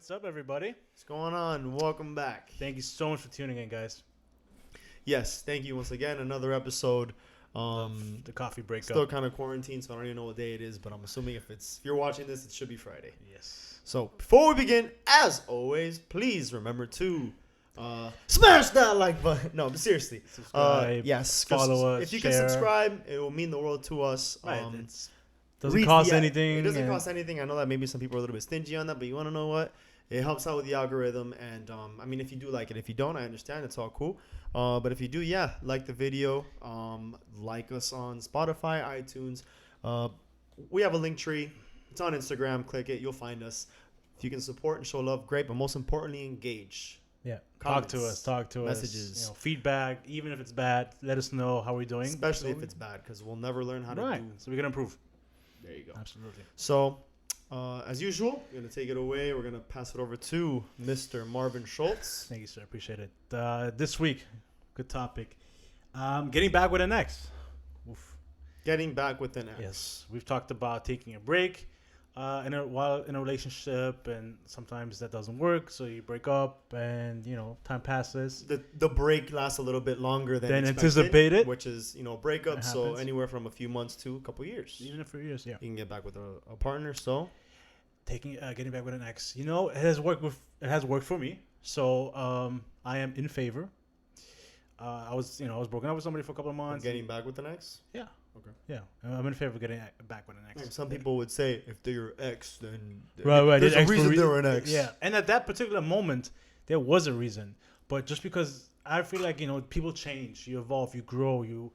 What's up, everybody? What's going on? Welcome back. Thank you so much for tuning in, guys. Yes, thank you once again. Another episode. The coffee breakup. Still kind of quarantined, so I don't even know what day it is, but I'm assuming if you're watching this, it should be Friday. Yes. So before we begin, as always, please remember to smash that like button. No, but seriously, Subscribe. yes, follow us. If you share. can subscribe, it will mean the world to us. Right. Doesn't cost anything. It doesn't cost anything. I know that maybe some people are a little bit stingy on that, but you want to know what? It helps out with the algorithm. And, I mean, if you do like it. If you don't, I understand. It's all cool. But if you do, yeah, like the video. Like us on Spotify, iTunes. We have a link tree. It's on Instagram. Click it. You'll find us. If you can support and show love, great. But most importantly, engage. Yeah. Comments, Talk to us. messages. Feedback, even if it's bad. Let us know how we're doing. Especially if it's bad, because we'll never learn how to do. So we can improve. There you go. Absolutely. So, as usual, we're going to take it away. We're going to pass it over to Mr. Marvin Schultz. Thank you, sir. Appreciate it. This week, good topic. Getting back with an ex. Oof. Getting back with an ex. Yes. We've talked about taking a break while in a relationship, and sometimes that doesn't work, so you break up, and, time passes. The break lasts a little bit longer than anticipated. Which is, breakup, so anywhere from a few months to a couple years. Even a few years, yeah. You can get back with a partner, so... Getting back with an ex. It has worked for me, so I am in favor. I was broken up with somebody for a couple of months. Getting back with an ex? Yeah. Okay. Yeah, I'm in favor of getting back with an ex. Some people would say if they're your ex, then right. there's a reason they're an ex. Yeah, and at that particular moment, there was a reason. But just because I feel like, people change, you evolve, you grow, you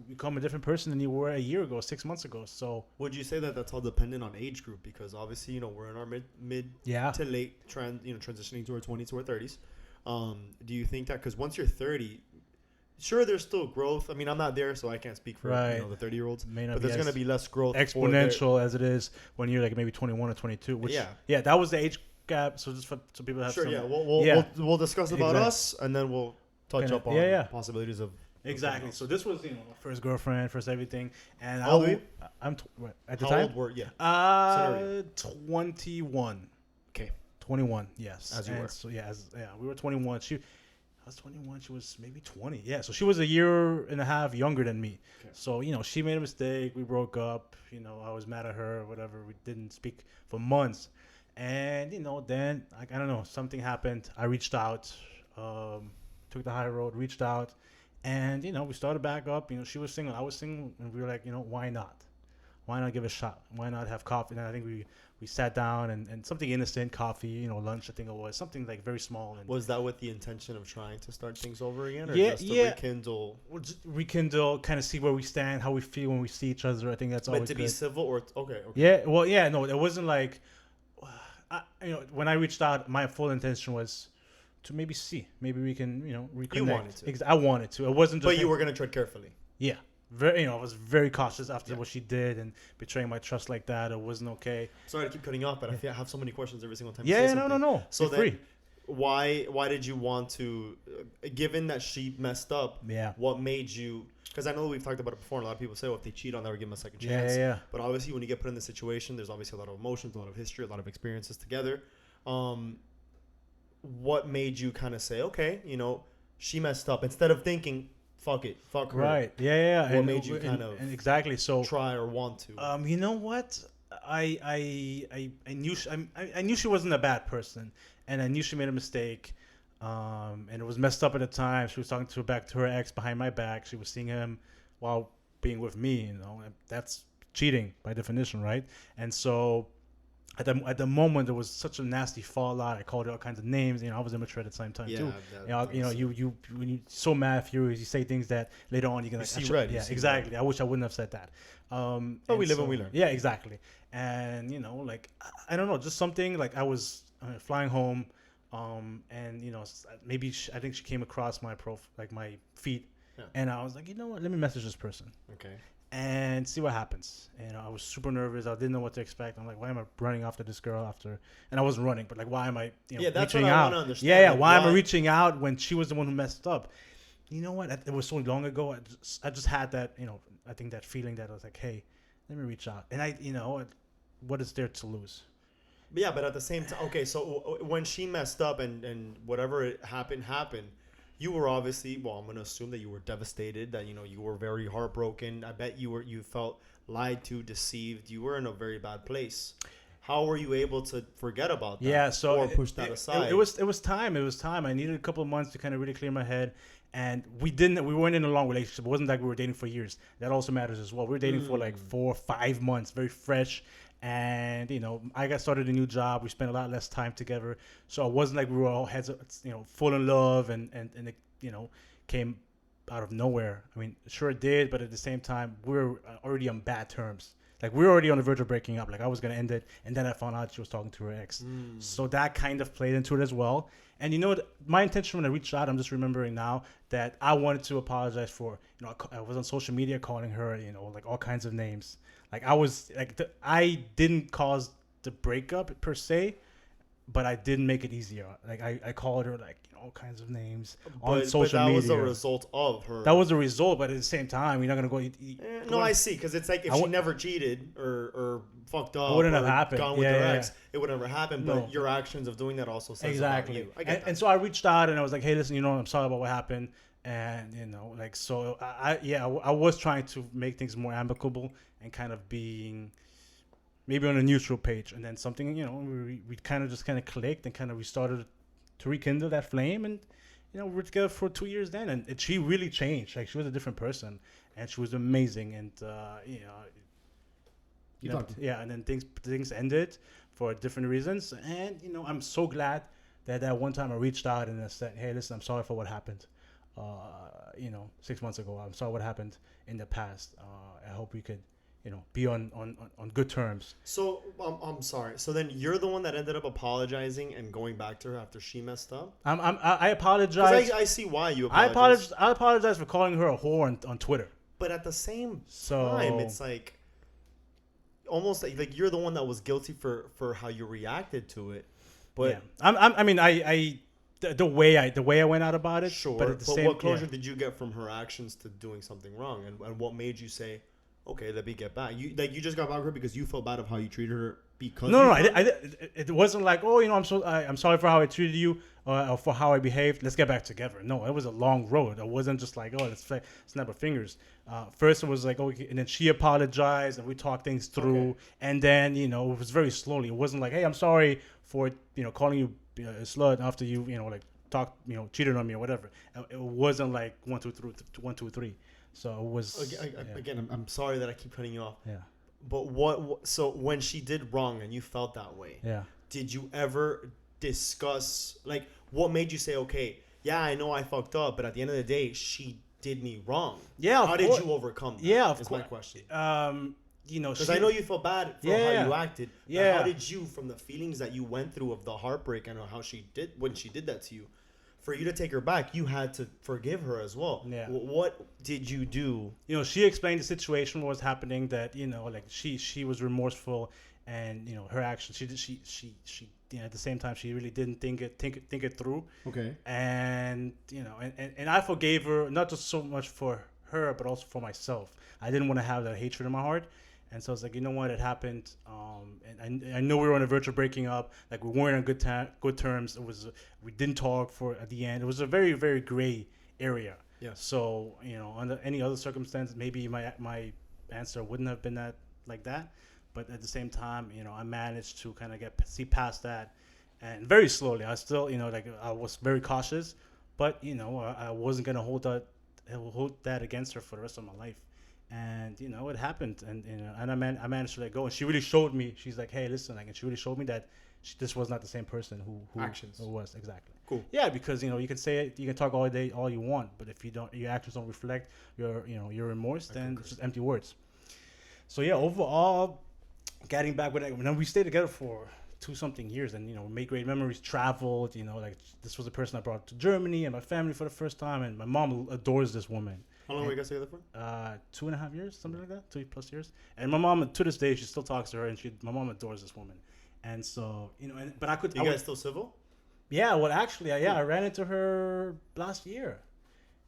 become a different person than you were a year ago, 6 months ago. So would you say that that's all dependent on age group? Because obviously, we're in our mid to late transitioning to our 20s to our 30s. Do you think that because once you're 30, sure, there's still growth. I mean, I'm not there, so I can't speak for the 30-year-olds. But there's going to be less growth. Exponential as it is when you're like maybe 21 or 22. Which, yeah, that was the age gap. So just so people have sure, some, we'll discuss about us, and then we'll touch up on possibilities of exactly. So this was first girlfriend, first everything, and how old I'm at the how time. Old were you? 21. Okay, 21. Yes, as you were. So we were 21. I was 21. She was maybe 20. Yeah, so she was a year and a half younger than me. Okay. So, she made a mistake. We broke up. I was mad at her or whatever. We didn't speak for months. And, then, I don't know, something happened. I reached out, took the high road, reached out. And, we started back up. She was single. I was single. And we were like, why not? Why not give it a shot? Why not have coffee? And I think we sat down and something innocent, coffee, lunch, I think it was. Something like very small. And was that with the intention of trying to start things over again? Or just to rekindle? Well, just rekindle, kind of see where we stand, how we feel when we see each other. I think that's always good. But to be civil or... Okay. Yeah, well, yeah, no, it wasn't like... when I reached out, my full intention was to maybe see. Maybe we can, reconnect. You wanted to. I wanted to. It wasn't just... But you were going to tread carefully. Yeah. Very, I was very cautious after what she did and betraying my trust like that. It wasn't okay. Sorry to keep cutting off, but I have so many questions every single time. Yeah, no. So then, why did you want to? Given that she messed up, what made you? Because I know we've talked about it before. And a lot of people say, "Well, if they cheat on that, or give them a second chance." Yeah. But obviously, when you get put in the situation, there's obviously a lot of emotions, a lot of history, a lot of experiences together. What made you kind of say, "Okay, she messed up," instead of thinking, fuck it, fuck her. Right. Yeah. What made you kind of exactly so try or want to? You know what? I knew she wasn't a bad person, and I knew she made a mistake. And it was messed up at the time. She was talking to her ex behind my back. She was seeing him while being with me. And that's cheating by definition, right? And so. At the moment, there was such a nasty fallout. I called her all kinds of names. I was immature at the same time too. You when you're so mad, furious, you say things that later on you're gonna see red. Yeah, exactly. Red. I wish I wouldn't have said that. But we live and we learn. Yeah, exactly. And I don't know, just something like I was flying home, and maybe I think she came across my my feed, and I was like, you know what? Let me message this person. Okay. And see what happens. And I was super nervous. I didn't know what to expect. I'm like, why am I running after this girl after? And I wasn't running, but why am I that's reaching what out? I want to understand. Yeah. Why am I reaching out when she was the one who messed up? You know what? It was so long ago. I just had that, I think that feeling that I was like, hey, let me reach out. And what is there to lose? Yeah, but at the same time, okay. So when she messed up and whatever it happened, you were obviously, well, I'm gonna assume that you were devastated. That you were very heartbroken. I bet you felt lied to, deceived. You were in a very bad place. How were you able to forget about that Yeah, so or push that aside? it was time. It was time. I needed a couple of months to kind of really clear my head, and we weren't in a long relationship. It wasn't like we were dating for years. That also matters as well. We were dating for like 4 or 5 months, very fresh, and I got started a new job. We spent a lot less time together, so it wasn't like we were all heads, full in love, and it came out of nowhere. I mean, sure it did, but at the same time, we were already on bad terms. Like we were already on the verge of breaking up. Like I was gonna end it, and then I found out she was talking to her ex. So that kind of played into it as well. And my intention when I reached out, I'm just remembering now that I wanted to apologize for. I was on social media calling her, like all kinds of names. Like I was like, I didn't cause the breakup per se, but I didn't make it easier. Like I called her like all kinds of names on social media. But that was a result of her. That was a result, but at the same time, you're not gonna go. No, I see. Because it's like if she never cheated or fucked up, it wouldn't or have happened. Gone with her ex, it would never happen. No. But your actions of doing that also says Exactly. about you. I get that. And so I reached out and I was like, hey, listen, I'm sorry about what happened. And like so, I was trying to make things more amicable and kind of being maybe on a neutral page. And then something, we kind of clicked and kind of we started to rekindle that flame. And we were together for 2 years then, and she really changed. Like she was a different person, and she was amazing. And and then things ended for different reasons. And I'm so glad that one time I reached out and I said, hey, listen, I'm sorry for what happened. 6 months ago. I'm sorry what happened in the past. I hope we could, be on good terms. So I'm sorry. So then you're the one that ended up apologizing and going back to her after she messed up. I apologize. I see why you apologize. I apologize for calling her a whore on Twitter. But at the same time, it's like almost like you're the one that was guilty for how you reacted to it. But yeah. The way I went out about it. Sure. But what closure did you get from her actions to doing something wrong, and what made you say, okay, let me get back? You just got back with her because you felt bad of how you treated her because no, it wasn't like, oh, I'm sorry for how I treated you or for how I behaved. Let's get back together. No, it was a long road. It wasn't just like, oh, let's snap our fingers. First it was like, okay, and then she apologized and we talked things through. Okay. And then it was very slowly. It wasn't like, hey, I'm sorry for calling you a slut after you cheated on me or whatever. It wasn't like 1 2 3. So it was again. I'm sorry that I keep cutting you off. Yeah. But so when she did wrong and you felt that way, did you ever discuss like what made you say, okay, yeah, I know I fucked up, but at the end of the day, she did me wrong. Yeah. How did you overcome that? Yeah, of course. My question. Because I know you felt bad for how you acted. Yeah. How did you, from the feelings that you went through of the heartbreak and how she did when she did that to you, for you to take her back, you had to forgive her as well. Yeah. What did you do? She explained the situation, what was happening, that like she was remorseful, and her actions. She at the same time she really didn't think it through. Okay. And and I forgave her, not just so much for her but also for myself. I didn't want to have that hatred in my heart. And so I was like, what, it happened. And I know we were on the verge of breaking up. Like we weren't on good terms. We didn't talk at the end. It was a very, very gray area. Yeah. So under any other circumstance, maybe my answer wouldn't have been like that. But at the same time, I managed to kind of see past that, and very slowly. I still, I was very cautious, but I wasn't gonna hold that against her for the rest of my life. And it happened, and I managed to let go. And she really showed me. She's like, hey, listen, and she really showed me that this was not the same person who actions who was exactly. Cool. Yeah, because you can say it, you can talk all day, all you want, but if your actions don't reflect your remorse, then it's just empty words. So yeah, overall, getting back with it, we stayed together for 2-something years, and we made great memories, traveled. Like this was the person I brought to Germany and my family for the first time, and my mom adores this woman. How long were you guys together for? 2.5 years, something like that, 2+ years. And my mom, to this day, she still talks to her, and my mom adores this woman. And so, but I could. You guys still civil? Yeah, well, actually, I ran into her last year.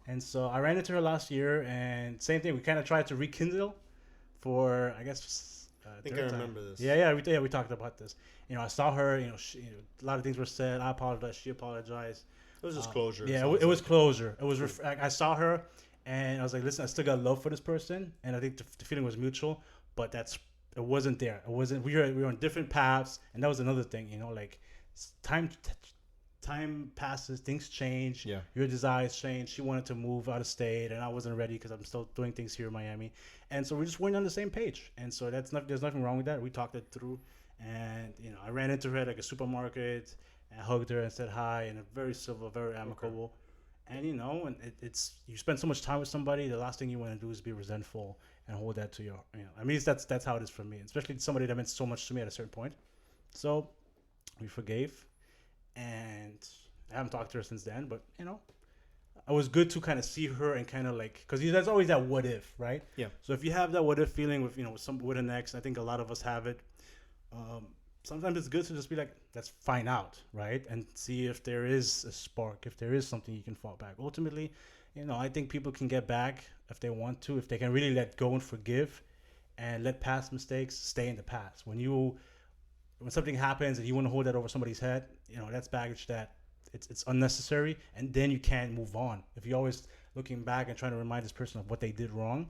And so I ran into her last year, and same thing. We kind of tried to rekindle for, I guess, I think I remember this. Yeah, we talked about this. I saw her. A lot of things were said. I apologized. She apologized. It was just closure. Yeah, it was closure. It was. I saw her, and I was like, listen, I still got love for this person, and I think the feeling was mutual. But it wasn't there. It wasn't. We were on different paths, and that was another thing. Like time passes, things change. Yeah. Your desires change. She wanted to move out of state, and I wasn't ready because I'm still doing things here in Miami. And so we just weren't on the same page. And so there's nothing wrong with that. We talked it through, and I ran into her at like a supermarket and hugged her and said hi, and very civil, very amicable. Okay. And and it's you spend so much time with somebody, the last thing you want to do is be resentful and hold that to your. I mean, that's how it is for me, especially somebody that meant so much to me at a certain point. So we forgave. And I haven't talked to her since then, but it was good to kind of see her and kind of like, because there's always that what if, right? Yeah. So if you have that what if feeling with with an ex, I think a lot of us have it. Sometimes it's good to just be like, let's find out, right, and see if there is a spark, if there is something you can fall back. Ultimately, I think people can get back if they want to, if they can really let go and forgive, and let past mistakes stay in the past. When something happens and you want to hold that over somebody's head, that's baggage that it's unnecessary, and then you can't move on. If you're always looking back and trying to remind this person of what they did wrong,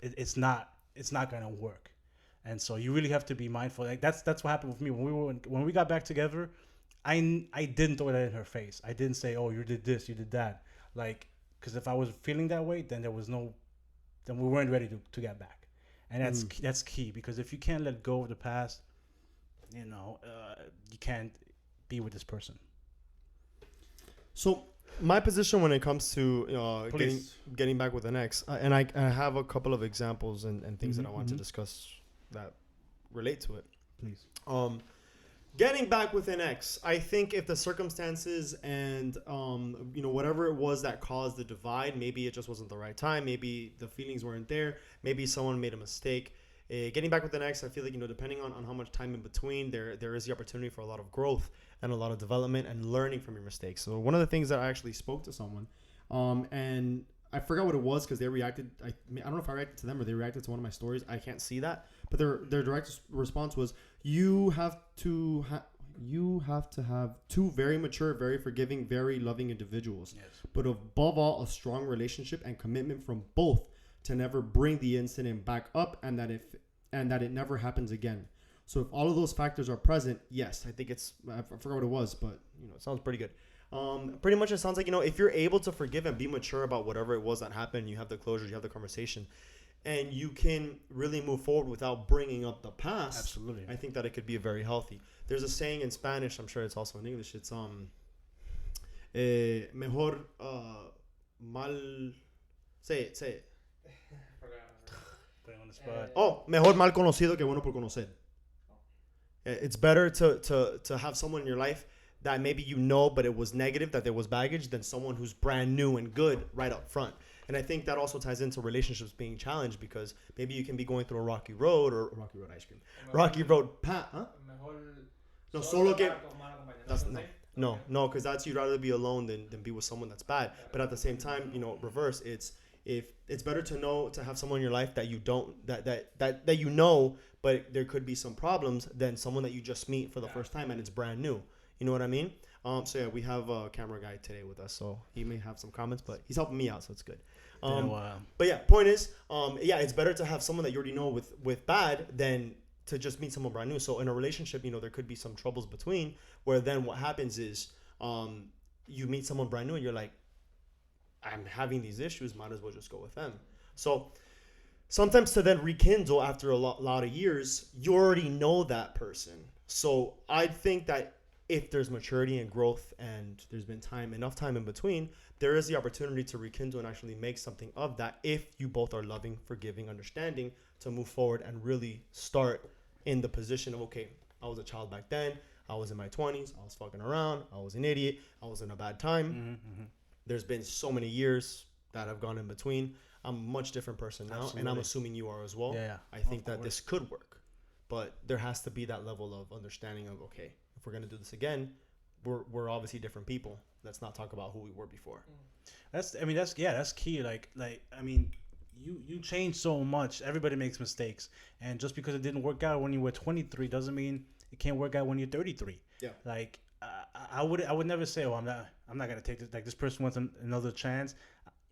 it's not gonna work. And so you really have to be mindful. Like that's what happened with me when we got back together. I didn't throw that in her face. I didn't say, "Oh, you did this, you did that," like, because if I was feeling that way, then then we weren't ready to get back, and that's key, because if you can't let go of the past, you can't be with this person. So my position when it comes to getting back with an ex, and I have a couple of examples and things that I want to discuss that relate to it. Please. Getting back with an ex, I think if the circumstances and whatever it was that caused the divide, maybe it just wasn't the right time, maybe the feelings weren't there, maybe someone made a mistake. Getting back with an ex, I feel like, depending on how much time in between, there is the opportunity for a lot of growth and a lot of development and learning from your mistakes. So one of the things that I actually spoke to someone, and I forgot what it was because they reacted. I don't know if I reacted to them or they reacted to one of my stories. I can't see that, but their direct response was, you have to have two very mature, very forgiving, very loving individuals, yes, but above all, a strong relationship and commitment from both to never bring the incident back up, and that it never happens again. So if all of those factors are present, yes, I think I forgot what it was, but it sounds pretty good. Pretty much it sounds like, if you're able to forgive and be mature about whatever it was that happened, you have the closure, you have the conversation, and you can really move forward without bringing up the past. Absolutely. I think that it could be very healthy. There's a saying in Spanish, I'm sure it's also in English, it's mejor mal, say it. Putting on the spot. Mejor mal conocido que bueno por conocer. It's better to have someone in your life that maybe but it was negative, that there was baggage, than someone who's brand new and good right up front. And I think that also ties into relationships being challenged, because maybe you can be going through a rocky road ice cream. Rocky road path, huh? No, solo que that's no, because that's, you'd rather be alone than be with someone that's bad. But at the same time, reverse, it's better to have someone in your life that you don't that but there could be some problems, than someone that you just meet for the first time and it's brand new. You know what I mean? So yeah, we have a camera guy today with us, so he may have some comments, but he's helping me out, so it's good. But yeah, point is, it's better to have someone that you already know with bad than to just meet someone brand new. So in a relationship, there could be some troubles between, where then what happens is, you meet someone brand new and you're like, I'm having these issues, might as well just go with them. So sometimes to then rekindle after a lot of years, you already know that person. So I think that if there's maturity and growth and there's been enough time in between, there is the opportunity to rekindle and actually make something of that, if you both are loving, forgiving, understanding, to move forward and really start in the position of, okay, I was a child back then, I was in my 20s, I was fucking around, I was an idiot, I was in a bad time. There's been so many years that have gone in between. I'm a much different person now. Absolutely. And I'm assuming you are as well. Yeah. I think that this could work, but there has to be that level of understanding of, okay, if we're going to do this again, we're obviously different people. Let's not talk about who we were before. That's key. Like, you change so much. Everybody makes mistakes, and just because it didn't work out when you were 23 doesn't mean it can't work out when you're 33. Yeah. Like I would never say, oh, I'm not gonna take this. Like this person wants another chance.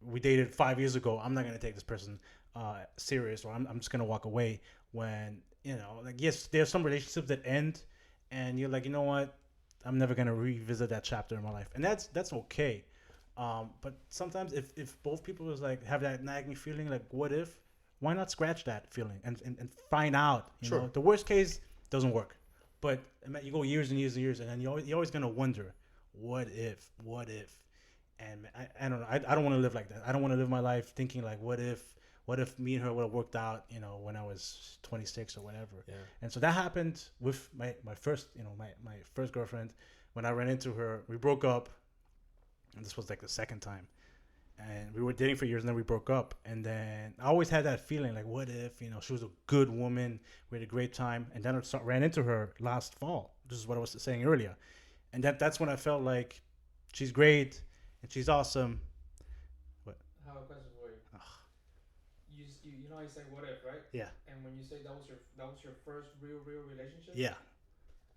We dated 5 years ago. I'm not gonna take this person serious, or I'm just gonna walk away. When like yes, there's some relationships that end, and you're like, you know what, I'm never gonna revisit that chapter in my life, and that's okay. But sometimes if both people is like have that nagging feeling, like what if, why not scratch that feeling and find out? Sure. The worst case doesn't work, but you go years and years and years, and then you're always gonna wonder, what if, and I don't know. I don't want to live like that. I don't want to live my life thinking like, what if me and her would have worked out, when I was 26 or whatever. Yeah. And so that happened with my first, my first girlfriend. When I ran into her, we broke up, and this was like the second time. And we were dating for years, and then we broke up. And then I always had that feeling, like, what if, she was a good woman, we had a great time. And then I ran into her last fall. This is what I was saying earlier. And that's when I felt like she's great, and she's awesome. What? I have a question for you. You know how you say what if, right? Yeah. And when you say that was your first real relationship? Yeah.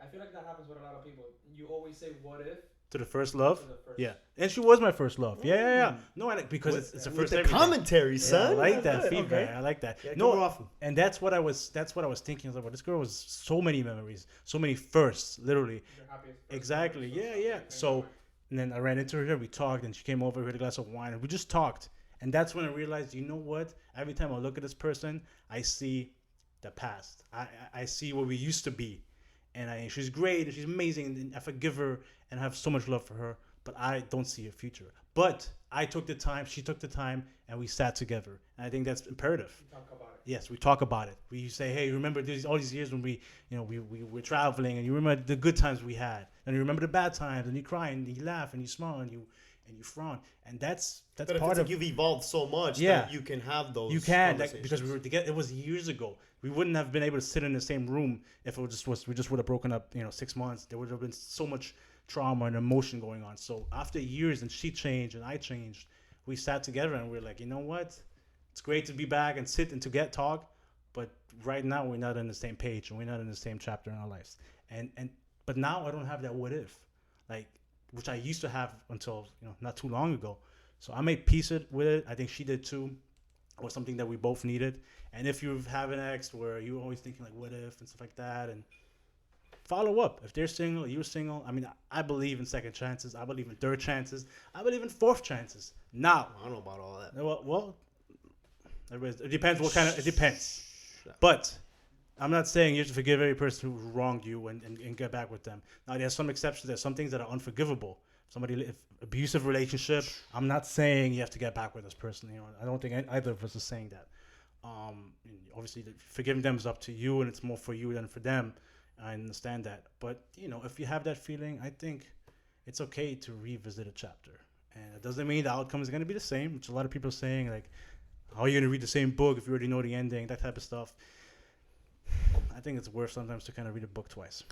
I feel like that happens with a lot of people. You always say what if To the first love? to the first. Yeah. And she was my first love. Yeah. No, because it's the With first the everything. commentary, son. Yeah, I like that Good. feedback. Okay. I like that. Yeah, No, go off. and that's what I was thinking. I was like, well, this girl was so many memories, so many firsts, literally. Your happiest person, Exactly. so Yeah. something So, and then I ran into her. We talked, and she came over. We had a glass of wine, and we just talked. And that's when I realized, you know what? Every time I look at this person, I see the past. I see what we used to be, and she's great, and she's amazing, and I forgive her, and I have so much love for her. But I don't see a future. But I took the time, she took the time, and we sat together. And I think that's imperative. you talk about it. Yes, we talk about it. We say, hey, remember all these years when we were traveling, and you remember the good times we had, and you remember the bad times, and you cry, and you laugh, and you smile, and you frown, and that's But part it's of like you've evolved so much Yeah. that you can have those. you can because we conversations. were together. It was years ago. We wouldn't have been able to sit in the same room if we just would have broken up. 6 months. There would have been so much trauma and emotion going on. So after years, and she changed and I changed, we sat together and we're like, you know what? It's great to be back and sit and to get talk, but right now we're not on the same page and we're not in the same chapter in our lives. But now I don't have that what if, like, which I used to have until not too long ago. So I made peace with it. I think she did too. It was something that we both needed. And if you have an ex where you're always thinking like what if and stuff like that, and follow up. If they're single, you're single. I mean, I believe in second chances. I believe in third chances. I believe in fourth chances. Now, I don't know about all that. well, it depends what kind of. It depends. But I'm not saying you have to forgive every person who wronged you and get back with them. Now, there's some exceptions. There's some things that are unforgivable. If abusive relationship, I'm not saying you have to get back with this person. I don't think either of us is saying that. Obviously, forgiving them is up to you, and it's more for you than for them. I understand that. But, if you have that feeling, I think it's okay to revisit a chapter. And it doesn't mean the outcome is going to be the same, which a lot of people are saying, like, how are you going to read the same book if you already know the ending, that type of stuff. I think it's worth sometimes to kind of read a book twice.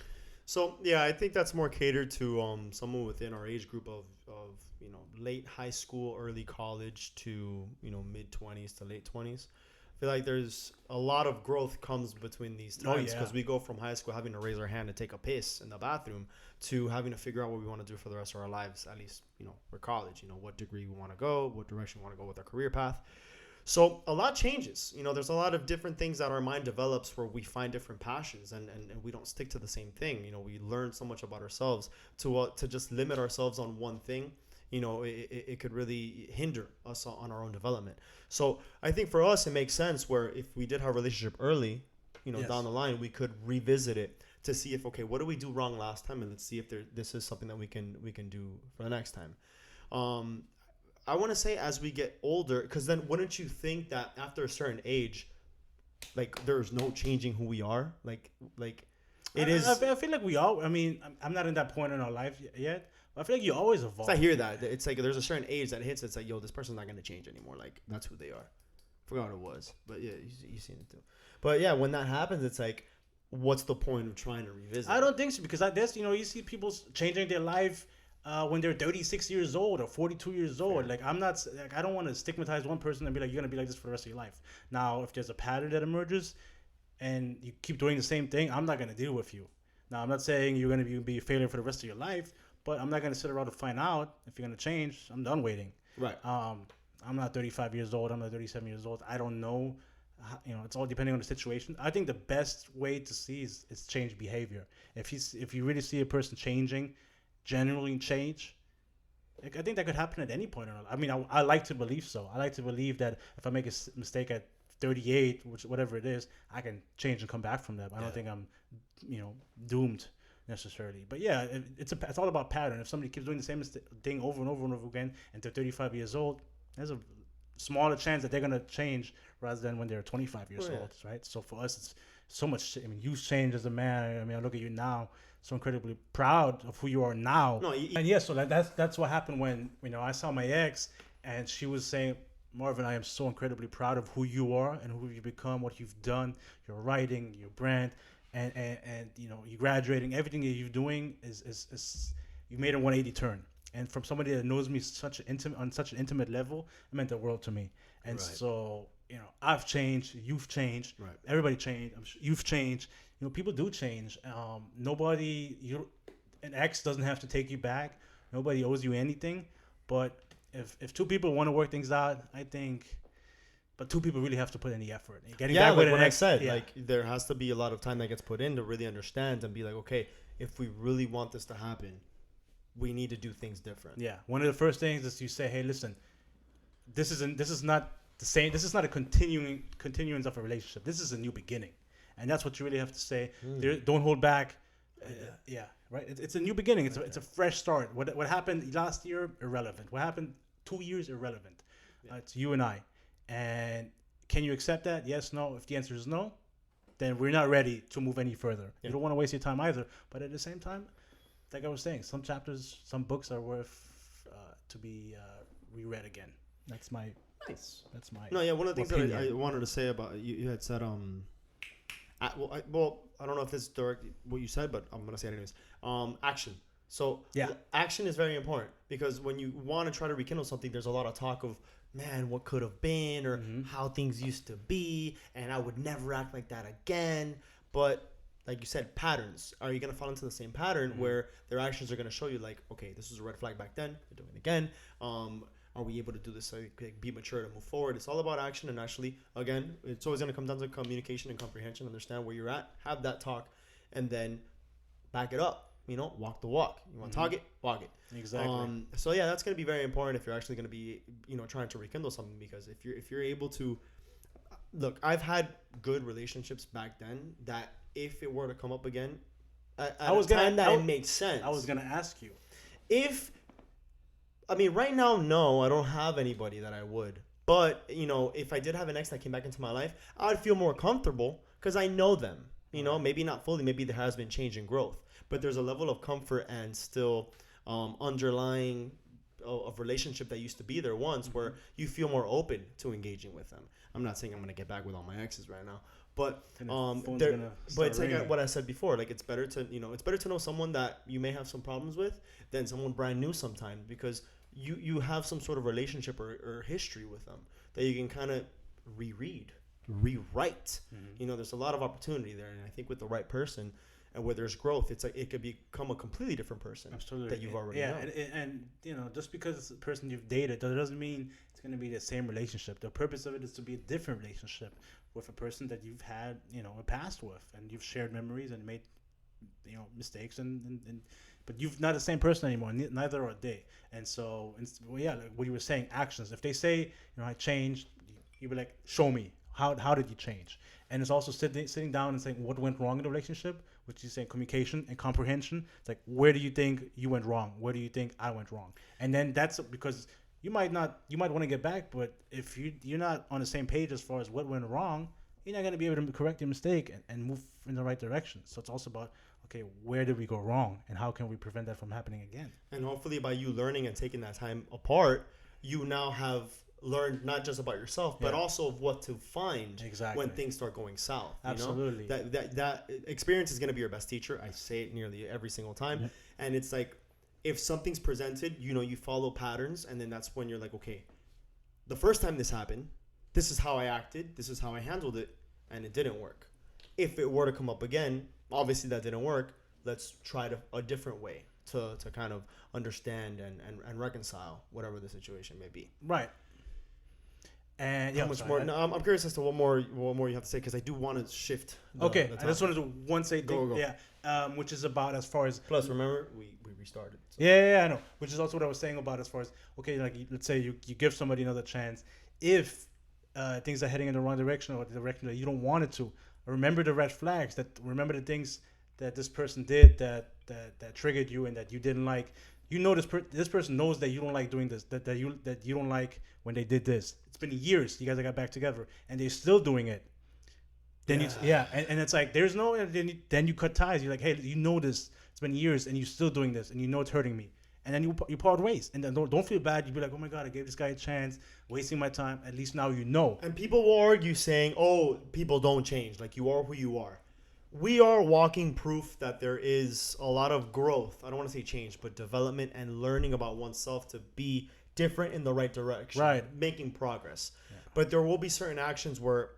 So yeah, I think that's more catered to someone within our age group of late high school, early college to mid 20s to late 20s. I feel like there's a lot of growth comes between these times because we go from high school having to raise our hand and take a piss in the bathroom to having to figure out what we want to do for the rest of our lives. At least for college, what degree we want to go, what direction we want to go with our career path. So a lot changes. There's a lot of different things that our mind develops where we find different passions and we don't stick to the same thing. We learn so much about ourselves to just limit ourselves on one thing. It could really hinder us on our own development. So I think for us, it makes sense where if we did have a relationship early, Yes. down the line, we could revisit it to see if, okay, what did we do wrong last time? And let's see if this is something that we can do for the next time. I want to say as we get older, because then wouldn't you think that after a certain age, like there's no changing who we are? Like it is. I feel like we all. I mean, I'm not in that point in our life yet. But I feel like you always evolve. I hear that. It's like there's a certain age that hits. It's like, yo, this person's not going to change anymore. Like that's who they are. Forgot what it was, but yeah, you've seen it too. But yeah, when that happens, it's like, what's the point of trying to revisit? I don't think so because there's you see people changing their life when they're 36 years old or 42 years old. Fair. Like I'm not like I don't want to stigmatize one person and be like you're gonna be like this for the rest of your life. Now, if there's a pattern that emerges and you keep doing the same thing, I'm not gonna deal with you. Now, I'm not saying you're gonna be a failure for the rest of your life, but I'm not gonna sit around to find out if you're gonna change. I'm done waiting. Right. I'm not 35 years old. I'm not 37 years old. I don't know. It's all depending on the situation. I think the best way to see is change behavior. If you really see a person changing, genuinely change, like, I think that could happen at any point. I mean, I like to believe so. I like to believe that if I make a mistake at 38, whatever it is, I can change and come back from that. I don't think I'm, doomed necessarily. But yeah, it's all about pattern. If somebody keeps doing the same thing over and over and over again, and they're 35 years old, there's a smaller chance that they're gonna change rather than when they're 25 years old, right? So for us, it's so much. I mean, you've changed as a man. I mean, I look at you now, so incredibly proud of who you are now. No, and yeah, so that's what happened when I saw my ex, and she was saying, Marvin, I am so incredibly proud of who you are and who you've become, what you've done, your writing, your brand, and you graduating, everything that you're doing is you made a 180 turn. And from somebody that knows me on such an intimate level, it meant the world to me. And so, I've changed, you've changed, everybody changed, you've changed. People do change. An ex doesn't have to take you back. Nobody owes you anything. But if two people want to work things out, I think, but two people really have to put in the effort. Getting back with like an what I ex, said, like there has to be a lot of time that gets put in to really understand and be like, okay, if we really want this to happen, we need to do things different. Yeah, one of the first things is you say, hey, listen, this is not the same. This is not a continuance of a relationship. This is a new beginning, and that's what you really have to say. Don't hold back. Right. It's a new beginning. It's a fresh start. What happened last year, irrelevant. What happened 2 years, irrelevant. It's you and I. And can you accept that? Yes, no. If the answer is no, then we're not ready to move any further. You don't want to waste your time either. But at the same time, like I was saying, some chapters, some books are worth to be reread again. That's my nice. That's my. No, yeah. One of the things that I wanted to say about you had said I don't know if this is direct what you said, but I'm gonna say it anyways. Action. So action is very important because when you want to try to rekindle something, there's a lot of talk of, man, what could have been or how things used to be, and I would never act like that again. But like you said, patterns. Are you going to fall into the same pattern where their actions are going to show you like, okay, this was a red flag back then, they're doing it again. Are we able to do this, be mature to move forward? It's all about action. And actually, again, it's always going to come down to communication and comprehension, understand where you're at, have that talk, and then back it up. Walk the walk. You want to talk it, walk it. Exactly. So yeah, that's going to be very important if you're actually going to be, trying to rekindle something, because if you're able to look, I've had good relationships back then that if it were to come up again, it makes sense. I was gonna ask you right now, no, I don't have anybody that I would. But if I did have an ex that came back into my life, I'd feel more comfortable because I know them. Maybe not fully, maybe there has been change and growth, but there's a level of comfort and still underlying of relationship that used to be there once where you feel more open to engaging with them. I'm not saying I'm gonna get back with all my exes right now, but it's like what I said before. Like it's better to know someone that you may have some problems with than someone brand new sometimes, because you have some sort of relationship or history with them that you can kind of rewrite. There's a lot of opportunity there, and I think with the right person and where there's growth, it's like it could become a completely different person. Absolutely. That you've already known. And just because it's a person you've dated, that doesn't mean it's going to be the same relationship. The purpose of it is to be a different relationship with a person that you've had a past with, and you've shared memories and made mistakes and but you've not the same person anymore. Neither are they. And so like what you were saying, actions. If they say I changed, you be like, show me how did you change. And it's also sitting down and saying what went wrong in the relationship, which is saying communication and comprehension. It's like, where do you think you went wrong? Where do you think I went wrong? And then that's because you might want to get back, but if you're not on the same page as far as what went wrong, you're not going to be able to correct your mistake and move in the right direction. So it's also about, okay, where did we go wrong and how can we prevent that from happening again? And hopefully by you learning and taking that time apart, you now have learned not just about yourself, but also of what to find when things start going south. Absolutely. That experience is going to be your best teacher. I say it nearly every single time. And it's like, if something's presented, you follow patterns, and then that's when you're like, okay, the first time this happened, this is how I acted, this is how I handled it, and it didn't work. If it were to come up again, obviously that didn't work. Let's try a different way to kind of understand and reconcile whatever the situation may be. Right. And How much more? No, I'm curious as to what more you have to say, because I do want to shift. Okay, I just wanted to one say thing. Go. Yeah, which is about as far as. Plus, remember we restarted. So. Yeah, I know. Which is also what I was saying about as far as, okay, like let's say you give somebody another chance. If things are heading in the wrong direction or the direction that you don't want it to, remember the red flags. Remember the things that this person did that triggered you and that you didn't like. You know this person knows that you don't like doing this, that you don't like when they did this. It's been years you guys got back together and they're still doing it. Then and it's like there's no then you cut ties. You're like, hey, you know this. It's been years and you're still doing this and you know it's hurting me. And then you part ways. And then don't feel bad. You be like, oh my God, I gave this guy a chance, wasting my time. At least now you know. And people will argue saying, oh, people don't change. Like, you are who you are. We are walking proof that there is a lot of growth. I don't want to say change, but development and learning about oneself to be different in the right direction. Right. Making progress. Yeah. But there will be certain actions where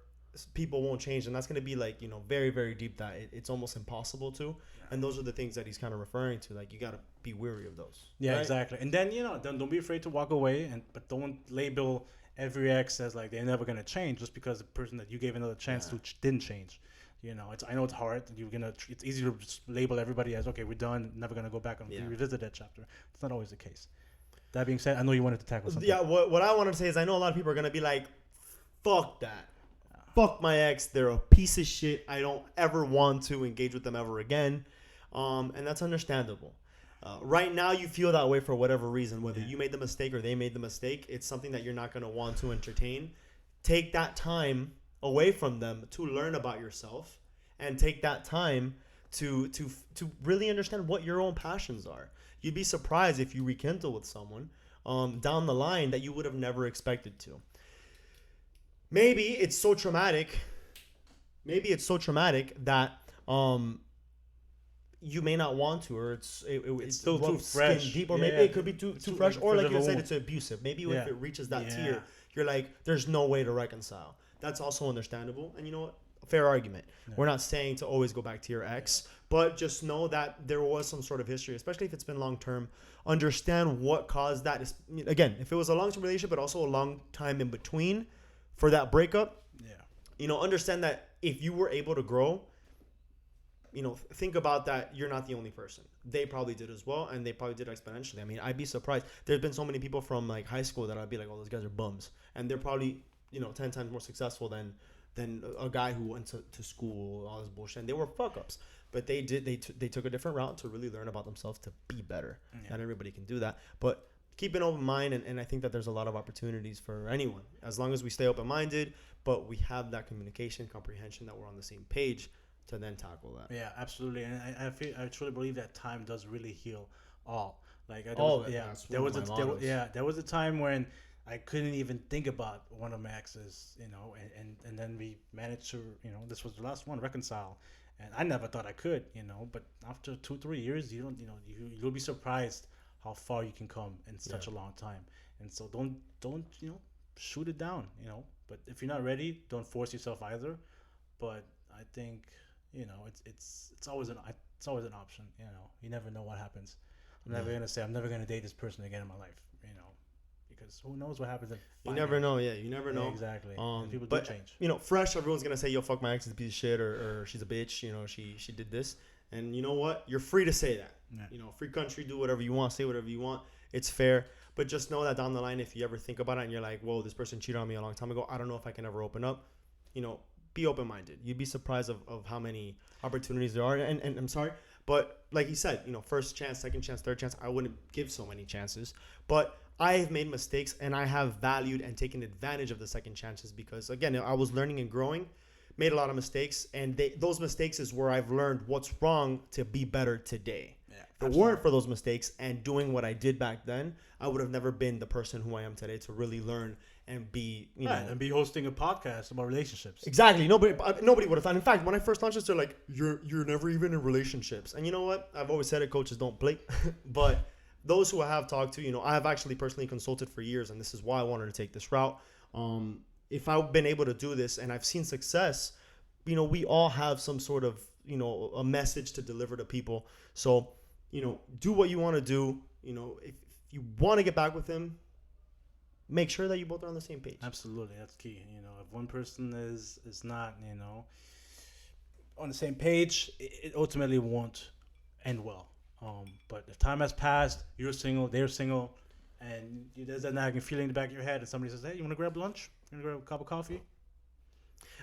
people won't change, and that's going to be like, very, very deep, that it's almost impossible to. Yeah. And those are the things that he's kind of referring to. Like, you got to be wary of those. Yeah, right? Exactly. And then, don't be afraid to walk away, but don't label every ex as like they're never going to change just because the person that you gave another chance to didn't change. I know it's hard. It's easy to just label everybody as, okay, we're done, never gonna go back and revisit that chapter. It's not always the case. That being said, I know you wanted to tackle something. Yeah, what I wanted to say is I know a lot of people are gonna be like, fuck that. Fuck my ex. They're a piece of shit. I don't ever want to engage with them ever again. And that's understandable. Right now, you feel that way for whatever reason, whether you made the mistake or they made the mistake. It's something that you're not gonna want to entertain. Take that time away from them to learn about yourself, and take that time to really understand what your own passions are. You'd be surprised if you rekindle with someone down the line that you would have never expected to. Maybe it's so traumatic that you may not want to, or it's still too fresh, deep, or maybe it could be too fresh, or like you said, it's abusive. Maybe if it reaches that tier, you're like, there's no way to reconcile. That's also understandable. And you know what? A fair argument. Yeah. We're not saying to always go back to your ex, but just know that there was some sort of history, especially if it's been long term. Understand what caused that. Again, if it was a long term relationship, but also a long time in between for that breakup, understand that if you were able to grow, think about that. You're not the only person. They probably did as well, and they probably did exponentially. I mean, I'd be surprised. There's been so many people from like high school that I'd be like, oh, those guys are bums, and they're probably 10 times more successful than a guy who went to school, all this bullshit. And they were fuck ups, but they took a different route to really learn about themselves to be better. Not everybody can do that, but keep an open mind, and I think that there's a lot of opportunities for anyone as long as we stay open minded, but we have that communication, comprehension, that we're on the same page to then tackle that. Yeah, absolutely. And I truly believe that time does really heal all. Like there was a time when I couldn't even think about one of my exes, and then we managed to, this was the last one, reconcile. And I never thought I could, but after 2-3 years, you'll be surprised how far you can come in such a long time. And so don't, shoot it down, but if you're not ready, don't force yourself either. But I think, it's always an option, you never know what happens. I'm never going to say, I'm never going to date this person again in my life, because who knows what happens. You never know. Yeah, you never know. Yeah, exactly. People do change. Fresh, everyone's gonna say, "Yo, fuck my ex is a piece of shit," or "She's a bitch." She did this, and you know what? You're free to say that. Yeah. Free country, do whatever you want, say whatever you want. It's fair, but just know that down the line, if you ever think about it and you're like, "Whoa, this person cheated on me a long time ago. I don't know if I can ever open up." Be open minded. You'd be surprised of how many opportunities there are. And I'm sorry, but like he said, first chance, second chance, third chance. I wouldn't give so many chances, but I have made mistakes, and I have valued and taken advantage of the second chances because, again, I was learning and growing, made a lot of mistakes, and those mistakes is where I've learned what's wrong to be better today. Yeah, if it weren't for those mistakes and doing what I did back then, I would have never been the person who I am today to really learn and be, and be hosting a podcast about relationships. Exactly. Nobody would have thought. In fact, when I first launched this, they're like, "You're never even in relationships." And you know what? I've always said it, coaches don't play, but those who I have talked to, you know, I have actually personally consulted for years, and this is why I wanted to take this route. If I've been able to do this and I've seen success, you know, we all have some sort of, you know, a message to deliver to people. So, you know, do what you want to do. You know, if you want to get back with him, make sure that you both are on the same page. Absolutely, that's key. You know, if one person is not, you know, on the same page, it ultimately won't end well. But if time has passed, you're single, they're single, and there's that nagging feeling in the back of your head, and somebody says, "Hey, you want to grab lunch? You want to grab a cup of coffee?"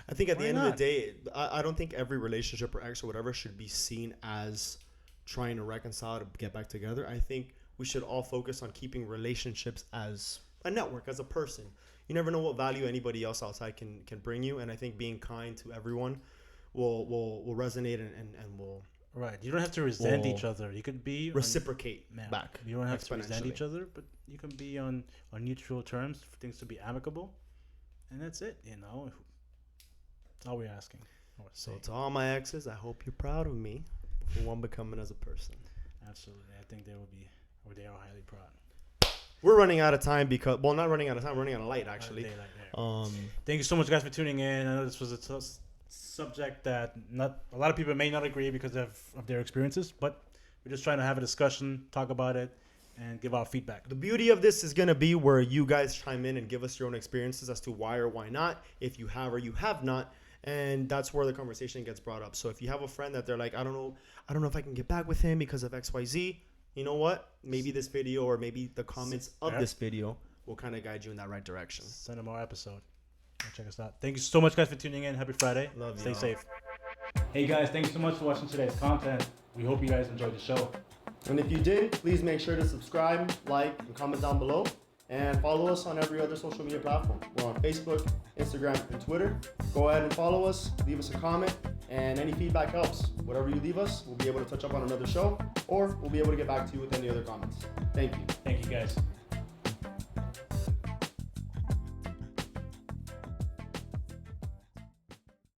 I think at the Why end of not? the day, I don't think every relationship or ex or whatever should be seen as trying to reconcile to get back together. I think we should all focus on keeping relationships as a network, as a person. You never know what value anybody else outside can bring you, and I think being kind to everyone will resonate and will Right. You don't have to resent each other. You could be reciprocate on, back. You don't have to resent exponentially. each other, but you can be on neutral terms for things to be amicable, and that's it. You know, that's all we're asking. So to all my exes, I hope you're proud of me for who I'm becoming as a person. Absolutely, I think they will be, or they are highly proud. We're running out of time because, well, not running out of time, we're running out of light actually. Daylight there. Um, Thank you so much, guys, for tuning in. I know this was a subject that not a lot of people may not agree because of their experiences, but we're just trying to have a discussion, talk about it, and give our feedback. The beauty of this is going to be where you guys chime in and give us your own experiences as to why or why not, if you have or you have not. And that's where the conversation gets brought up. So if you have a friend that they're like, I don't know if I can get back with him because of XYZ, you know what? Maybe this video or maybe the comments of this video will kind of guide you in that right direction. Send them our episode. Check us out. Thank you so much, guys, for tuning in. Happy Friday. Love you. Stay safe. Hey, guys, thanks so much for watching today's content. We hope you guys enjoyed the show. And if you did, please make sure to subscribe, like, and comment down below. And follow us on every other social media platform. We're on Facebook, Instagram, and Twitter. Go ahead and follow us, leave us a comment, and any feedback helps. Whatever you leave us, we'll be able to touch up on another show, or we'll be able to get back to you with any other comments. Thank you. Thank you, guys.